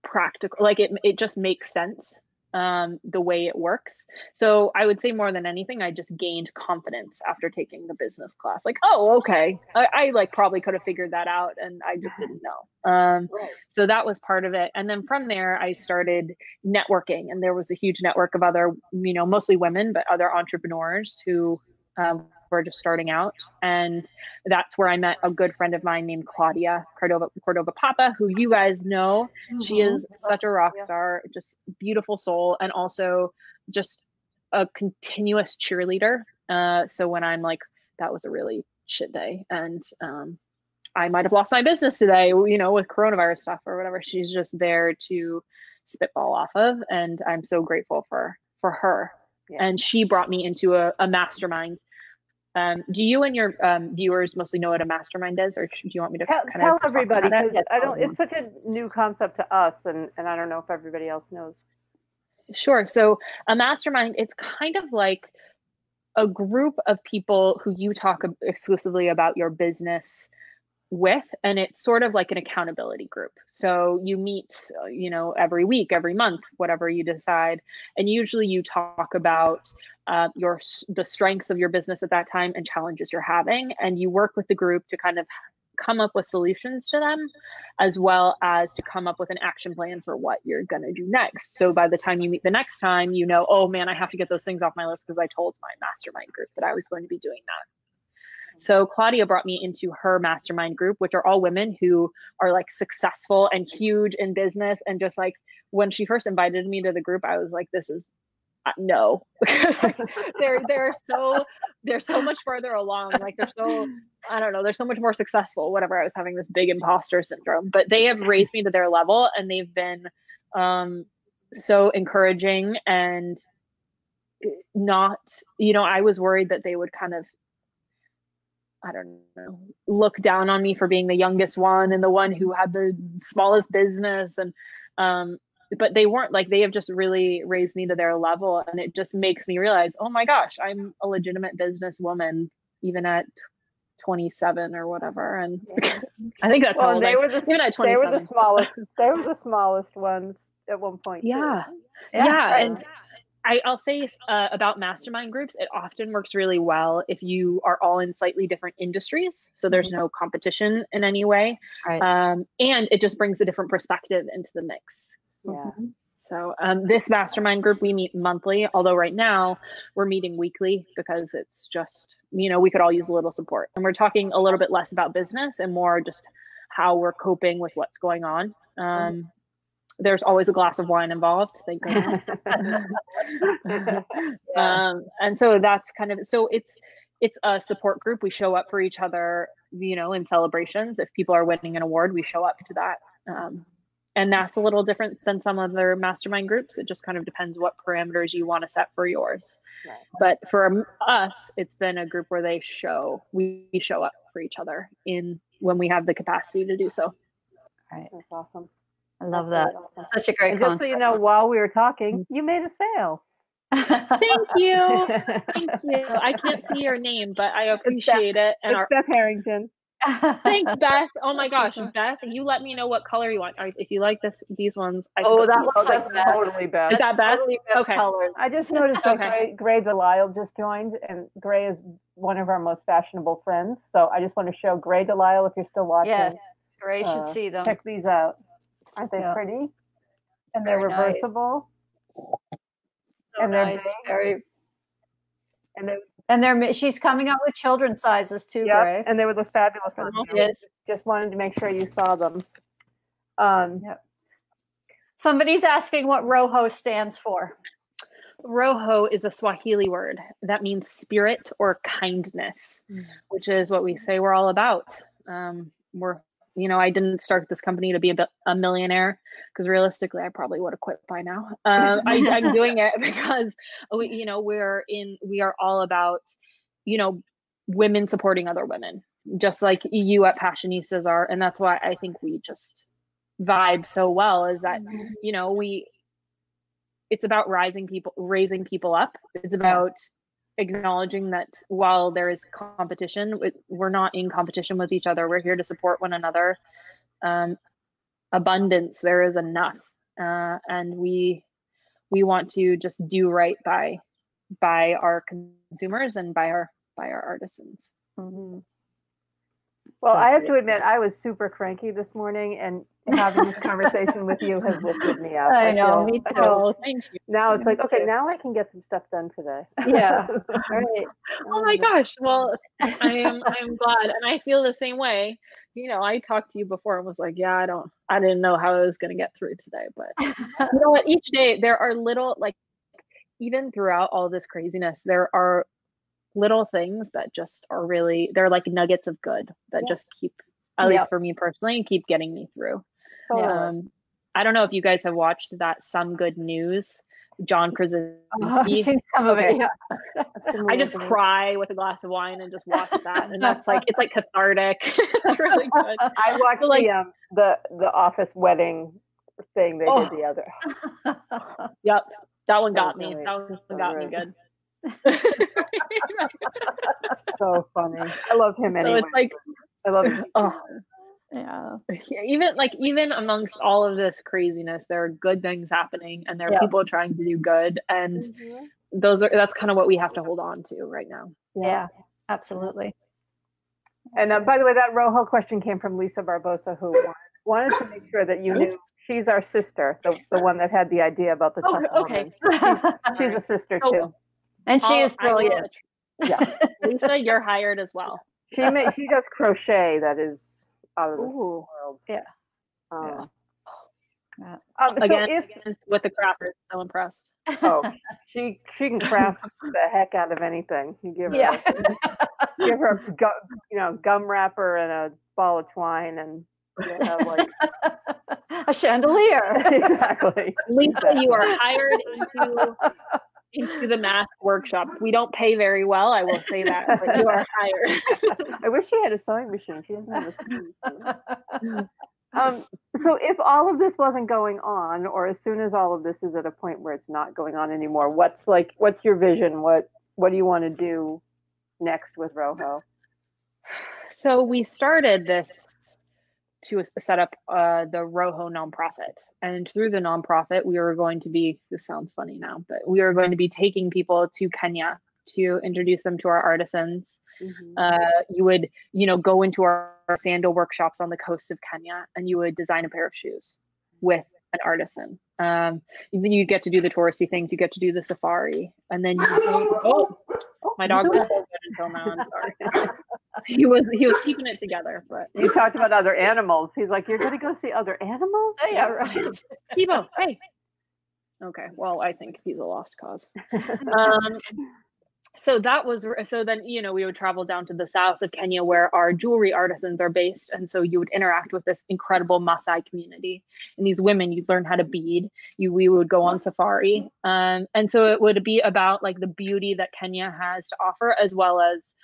practical, like it just makes sense the way it works. So I would say more than anything, I just gained confidence after taking the business class. Like, oh, okay, I like probably could have figured that out, and I just didn't know. So that was part of it. And then from there, I started networking, and there was a huge network of other, you know, mostly women, but other entrepreneurs who were just starting out. And that's where I met a good friend of mine named Claudia Cordova Papa, who you guys know. She is such a rock star, just beautiful soul, and also just a continuous cheerleader. So when I'm like, that was a really shit day, and I might have lost my business today, you know, with coronavirus stuff or whatever, she's just there to spitball off of. And I'm so grateful for her. Yeah. And she brought me into a mastermind. Do you and your viewers mostly know what a mastermind is, or do you want me to tell everybody? Because I don't. It's such a new concept to us, and I don't know if everybody else knows. Sure. So a mastermind, it's kind of like a group of people who you talk exclusively about your business with, and it's sort of like an accountability group. So you meet, you know, every week, every month, whatever you decide, and usually you talk about the strengths of your business at that time and challenges you're having, and you work with the group to kind of come up with solutions to them, as well as to come up with an action plan for what you're going to do next. So by the time you meet the next time, you know, oh man, I have to get those things off my list because I told my mastermind group that I was going to be doing that. So Claudia brought me into her mastermind group, which are all women who are like successful and huge in business. And just like when she first invited me to the group, I was like, this is no. Like, they're so much further along. Like they're so, I don't know, they're so much more successful, whatever. I was having this big imposter syndrome, but they have raised me to their level, and they've been so encouraging, and not, you know, I was worried that they would kind of, I don't know, look down on me for being the youngest one and the one who had the smallest business. And, but they weren't. Like, they have just really raised me to their level. And it just makes me realize, oh my gosh, I'm a legitimate businesswoman, even at 27 or whatever. And I think that's well, they were the, even at 27. They were the smallest ones at one point. Yeah. Too. Right. And I'll say about mastermind groups, it often works really well if you are all in slightly different industries. So there's no competition in any way. Right. And it just brings a different perspective into the mix. Yeah. So this mastermind group, we meet monthly, although right now we're meeting weekly because it's just, you know, we could all use a little support. And we're talking a little bit less about business and more just how we're coping with what's going on. There's always a glass of wine involved, thank goodness. And so that's kind of, so it's a support group. We show up for each other, you know, in celebrations. If people are winning an award, we show up to that. And that's a little different than some other mastermind groups. It just kind of depends what parameters you want to set for yours. Right. But for us, it's been a group where we show up for each other when we have the capacity to do so. Right. That's awesome. I love that. That's such a great concept. Just so you know, while we were talking, you made a sale. Thank you. Thank you. I can't see your name, but I appreciate it. And it's Beth Harrington. Thanks, Beth. Oh my gosh, Beth, you let me know what color you want. If you like these ones, that looks like totally Beth. Is that Beth? Totally okay. Colors. I just noticed that Gray Delisle just joined, and Gray is one of our most fashionable friends. So I just want to show Gray Delisle, if you're still watching. Yeah, Gray should see them. Check these out. Aren't they pretty? And they're reversible. Nice. And they're nice. She's coming out with children's sizes too, Gray. And they were the fabulous ones. Yes. Just wanted to make sure you saw them. Somebody's asking what RoHo stands for. RoHo is a Swahili word that means spirit or kindness, which is what we say we're all about. I didn't start this company to be a millionaire, because realistically, I probably would have quit by now. I'm doing it because we are all about, women supporting other women, just like you at Passionistas are, and that's why I think we just vibe so well. Is that it's about raising people up. It's about acknowledging that while there is competition, we're not in competition with each other. We're here to support one another. Abundance, there is enough, and we want to just do right by our consumers and by our artisans. Mm-hmm. Well, I have to admit, I was super cranky this morning, and having this conversation with you has lifted me up. I know, me too. Thank you. Now it's like, okay, now I can get some stuff done today. Yeah. Right. Oh my gosh. Well, I'm glad, and I feel the same way. I talked to you before and was like, yeah, I didn't know how I was going to get through today, but you know what? Each day there are little, even throughout all this craziness, there are little things that just are really, they're like nuggets of good that just keep, at least for me personally, keep getting me through. I don't know if you guys have watched that Some Good News, John Krasinski. I've seen some of it. I just cry with a glass of wine and just watch that, and that's it's like cathartic. It's really good. I watched the Office wedding thing they did the other. Yep, that one got me. That one got me good. So funny. I love him anyway. So it's like, I love him. Yeah. Even amongst all of this craziness, there are good things happening, and there are people trying to do good, and that's kind of what we have to hold on to right now. Yeah, absolutely. And by the way, that RoHo question came from Lisa Barbosa, who wanted to make sure that you knew she's our sister, the one that had the idea about the okay. She's a sister too. And she is brilliant. Yeah. Lisa, you're hired as well. She does crochet that is out of the world. Yeah. Again, with the crafters, so impressed. Oh, she can craft the heck out of anything. You give her a gum wrapper and a ball of twine, and you'll have a chandelier. Exactly. Lisa, you are hired into the mask workshop. We don't pay very well, I will say that, but you are hired. I wish she had a sewing machine. She doesn't have a sewing machine. So if all of this wasn't going on, or as soon as all of this is at a point where it's not going on anymore, what's your vision? What do you want to do next with RoHo? So we started this to set up the RoHo nonprofit. And through the nonprofit, we were going to be, this sounds funny now, but we are going to be taking people to Kenya to introduce them to our artisans. Mm-hmm. You would, go into our sandal workshops on the coast of Kenya, and you would design a pair of shoes with an artisan. You get to do the touristy things. You get to do the safari, and then my dog was so good until now. I'm sorry. he was keeping it together. But you talked about other animals. He's like, you're going to go see other animals? Oh, yeah, right. Kibo, hey. Okay, well, I think he's a lost cause. So then, we would travel down to the south of Kenya where our jewelry artisans are based. And so you would interact with this incredible Maasai community. And these women, you'd learn how to bead. We would go on safari. And so it would be about like the beauty that Kenya has to offer, as well as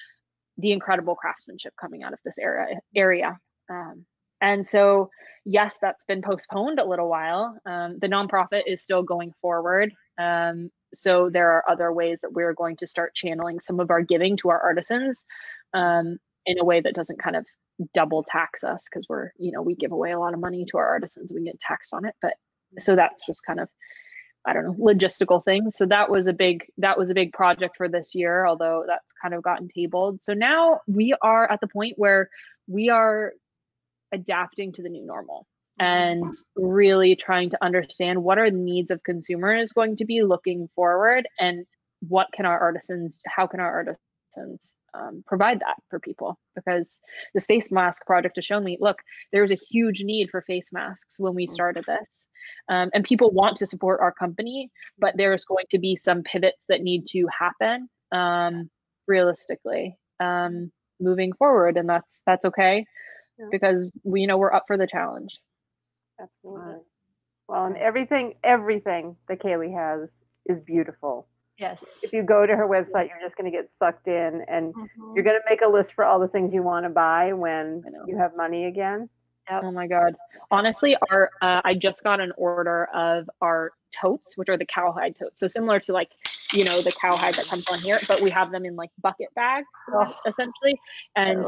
the incredible craftsmanship coming out of this area. And so, yes, that's been postponed a little while. The nonprofit is still going forward. So there are other ways that we're going to start channeling some of our giving to our artisans in a way that doesn't kind of double tax us, because we give away a lot of money to our artisans. We get taxed on it. But so that's just kind of, I don't know, logistical things. So that was a big project for this year, although that's kind of gotten tabled. So now we are at the point where we are adapting to the new normal and really trying to understand what are the needs of consumers going to be looking forward, and how can our artisans provide that for people? Because the face mask project has shown me, look, there's a huge need for face masks when we started this, and people want to support our company, but there's going to be some pivots that need to happen realistically moving forward, and that's okay. Yeah. Because we're up for the challenge. Absolutely. Well, and everything that Caleigh has is beautiful. Yes. If you go to her website, you're just going to get sucked in, and you're going to make a list for all the things you want to buy when you have money again. Yep. Oh my God. Honestly, I just got an order of our totes, which are the Cowhide Totes. So similar to the cowhide that comes on here, but we have them in like bucket bags, essentially. And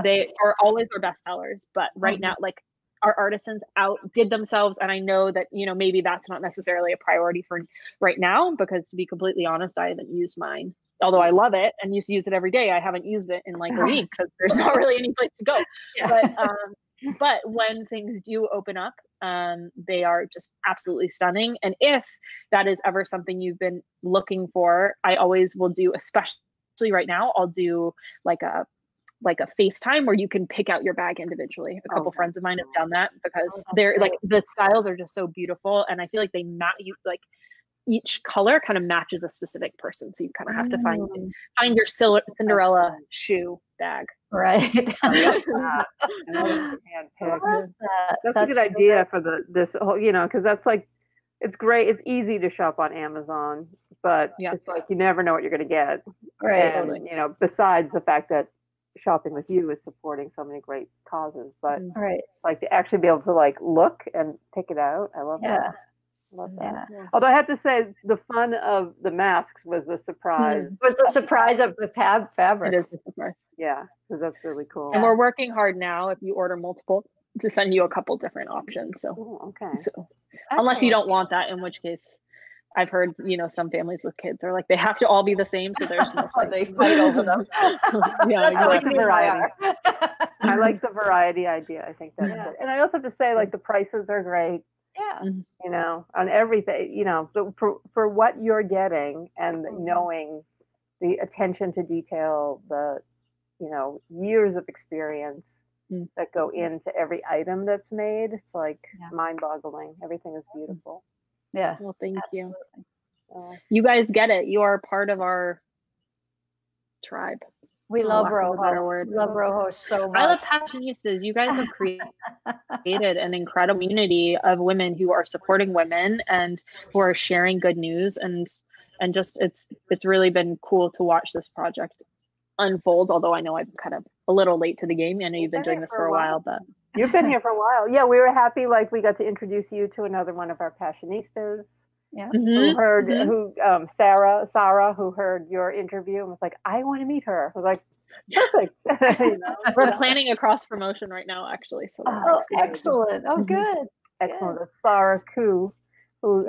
they are always our best sellers. But right now, like, our artisans outdid themselves. And I know that, maybe that's not necessarily a priority for right now, because to be completely honest, I haven't used mine. Although I love it and used to use it every day, I haven't used it in like a week because there's not really any place to go. Yeah. But when things do open up, they are just absolutely stunning. And if that is ever something you've been looking for, I always will do, especially right now, I'll do like a FaceTime where you can pick out your bag individually. A couple friends of mine have done that because they're like, the styles are just so beautiful. And I feel like each color kind of matches a specific person. So you kind of have to find your Cinderella shoe bag. Right. That's a good idea for this whole, because that's like, it's great. It's easy to shop on Amazon, but it's like, you never know what you're going to get. Right. And, besides the fact that shopping with you is supporting so many great causes, but like to actually be able to like look and pick it out. I love that. Love that. Yeah. Although I have to say, the fun of the masks was the surprise. Was the surprise of the fabric. It is a surprise. Yeah, because that's really cool. And we're working hard now, if you order multiple, to send you a couple different options. So, okay. So unless you don't want that, in which case, I've heard, some families with kids are like, they have to all be the same, so there's no fight. They fight over them. Yeah, I like the variety. I like the variety idea. I think that's good. And I also have to say, like, the prices are great. Yeah. On everything, so for what you're getting, and knowing the attention to detail, the, years of experience that go into every item that's made, it's like mind-boggling. Everything is beautiful. Yeah. Well, thank you. You guys get it. You are part of our tribe. We love RoHo. Love RoHo so much. I love Passionistas. You guys have created an incredible community of women who are supporting women and who are sharing good news, and just it's really been cool to watch this project unfold. Although I know I'm kind of a little late to the game. I know you've been doing this for a while, but you've been here for a while. Yeah, we were happy. Like, we got to introduce you to another one of our Passionistas. Yeah. Who heard Sarah, who heard your interview and was like, I want to meet her. I was like, perfect. We're planning a cross promotion right now, actually. So excellent. Oh, good. Excellent. It's Sarah Koo, who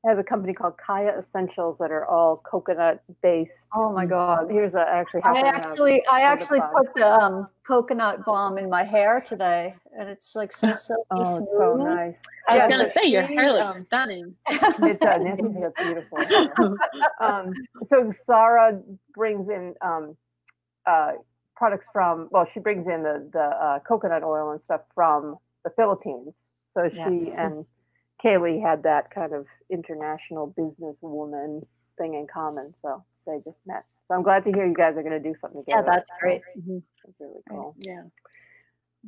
has a company called Kaya Essentials that are all coconut based. Oh my God! Here's I actually put the coconut balm in my hair today, and it's like so silky smooth. It's so nice. I was gonna say, your hair looks stunning. It does. Nancy's got beautiful. So Sarah brings in products from, well, she brings in the coconut oil and stuff from the Philippines. So she and Caleigh had that kind of international businesswoman thing in common. So they just met. So I'm glad to hear you guys are going to do something together. Yeah, that's great. That's really cool. Yeah.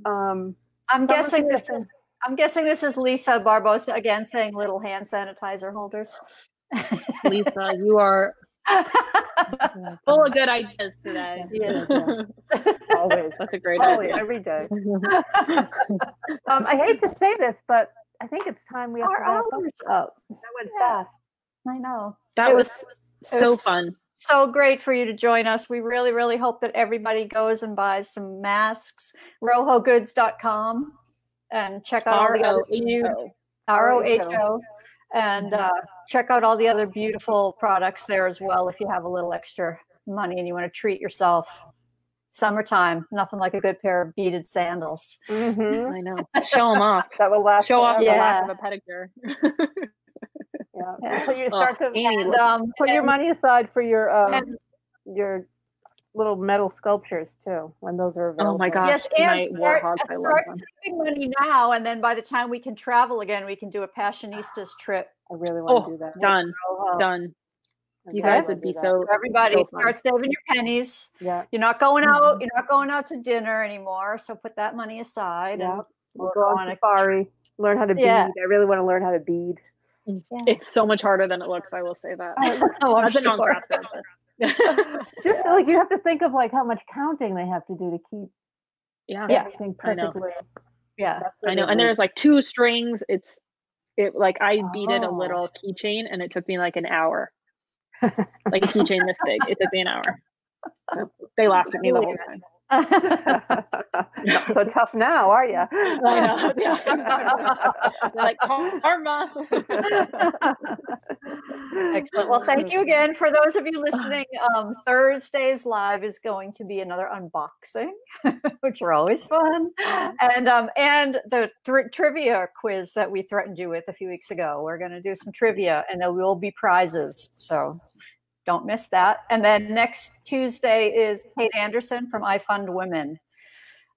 I'm guessing this is Lisa Barbosa again saying little hand sanitizer holders. Lisa, you are full of good ideas today. Yes. Always. That's a great Always, idea. every day. I hate to say this, but I think it's time we have to wrap up. That went fast. I know. That was so fun. So great for you to join us. We really, really hope that everybody goes and buys some masks. RoHoGoods.com and check out all the other RoHo and check out all the other beautiful products there as well. If you have a little extra money and you want to treat yourself, summertime, nothing like a good pair of beaded sandals. I know. Show them off. That will last. Show off the lack of a pedicure. So you start to put your money aside for your little metal sculptures too, when those are available. Oh my gosh! Yes, and start saving money now, and then by the time we can travel again, we can do a Passionistas trip. I really want to do that. Done. You guys would be so. Everybody, start saving your pennies. Yeah, you're not going out. You're not going out to dinner anymore. So put that money aside. Yeah, and we'll go on safari. Learn how to bead. I really want to learn how to bead. Yeah. It's so much harder than it looks. I will say that. I've been on just like you have to think of like how much counting they have to do to keep everything perfectly. I know. And there's like 2 strings. Like I beaded a little keychain and it took me like an hour. Like a keychain this big. It took me an hour. So they laughed at me the whole time. Not so tough now, are you? I know. They're like karma. Excellent. Well, thank you again. For those of you listening, Thursday's live is going to be another unboxing, which are always fun, and the trivia quiz that we threatened you with a few weeks ago. We're going to do some trivia, and there will be prizes. So. Don't miss that. And then next Tuesday is Kate Anderson from I Fund Women,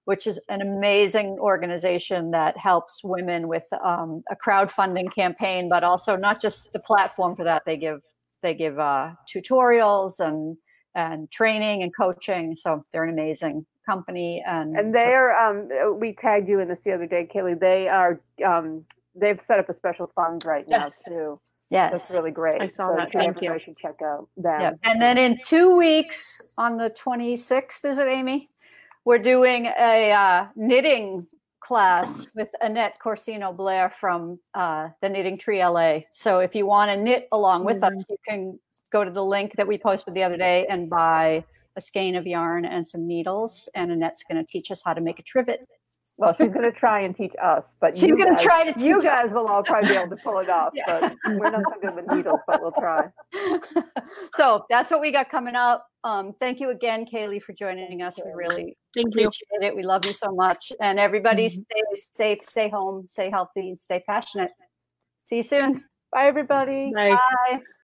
which is an amazing organization that helps women with a crowdfunding campaign, but also not just the platform for that. They give tutorials and training and coaching. So they're an amazing company. And they are. We tagged you in this the other day, Caleigh. They are. They've set up a special fund right now too. Yes, that's really great. I saw that. Thank you. Should check out them. Yeah. And then in 2 weeks, on the 26th, is it, Amy? We're doing a knitting class with Annette Corsino Blair from the Knitting Tree LA. So if you want to knit along with us, you can go to the link that we posted the other day and buy a skein of yarn and some needles. And Annette's going to teach us how to make a trivet. Well, she's going to try and teach us, but she's going to try to teach you guys will all probably be able to pull it off, but we're not so good with needles, but we'll try. So that's what we got coming up. Thank you again, Caleigh, for joining us. We really appreciate it. We love you so much. And everybody stay safe, stay home, stay healthy, and stay passionate. See you soon. Bye, everybody. Bye. Bye.